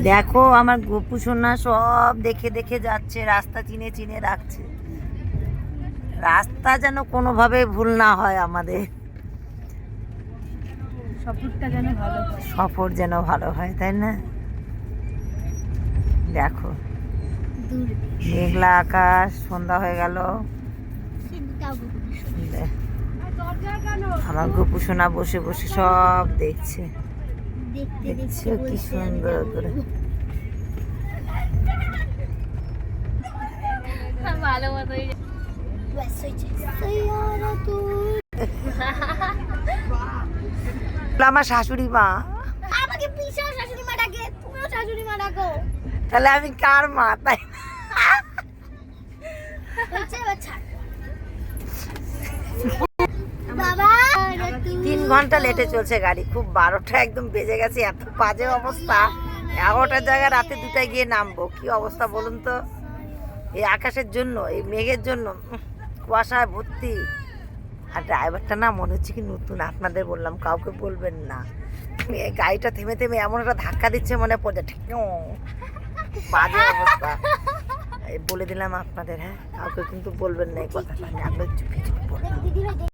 দেখো আমার গোপু সোনা সব দেখে দেখে যাচ্ছে, রাস্তা চিনে চিনে রাখছে, রাস্তা যেন কোনোভাবে ভুল না হয় আমাদের, সফর যেন ভালো হয়, তাই না? দেখো মেঘলা আকাশ, সন্ধ্যা হয়ে গেল, আমার গোপু সোনা বসে বসে সব দেখছে, দেখছো কি সুন্দর করে। আমার শাশুড়ি মা, আমাকে পিছাও শাশুড়ি মা ডাকে, তুমিও শাশুড়ি মা ডাকো, তাহলে আমি কার মা? তাই বাবা 3 ঘন্টা লেটে চলছে গাড়ি, খুব 12টা একদম বেজে গেছে, এত বাজে অবস্থা। 11টার জায়গায় রাতে 2টায় গিয়ে নামবো, কি অবস্থা বলুন তো, এই আকাশের জন্য, এই মেঘের জন্য, কুয়াশায় ভর্তি। আর ড্রাইভারটা না মনে হচ্ছে কি নতুন, আপনাদের বললাম কাউকে বলবেন না। গাড়িটা থেমে থেমে এমন একটা ধাক্কা দিচ্ছে, মনে পড়ে ঠিক বাজে অবস্থা। বলে দিলাম আপনাদের, হ্যাঁ কাউকে কিন্তু বলবেন না এই কথাটা, আমি আপনাদের চুপি চুপি বললাম।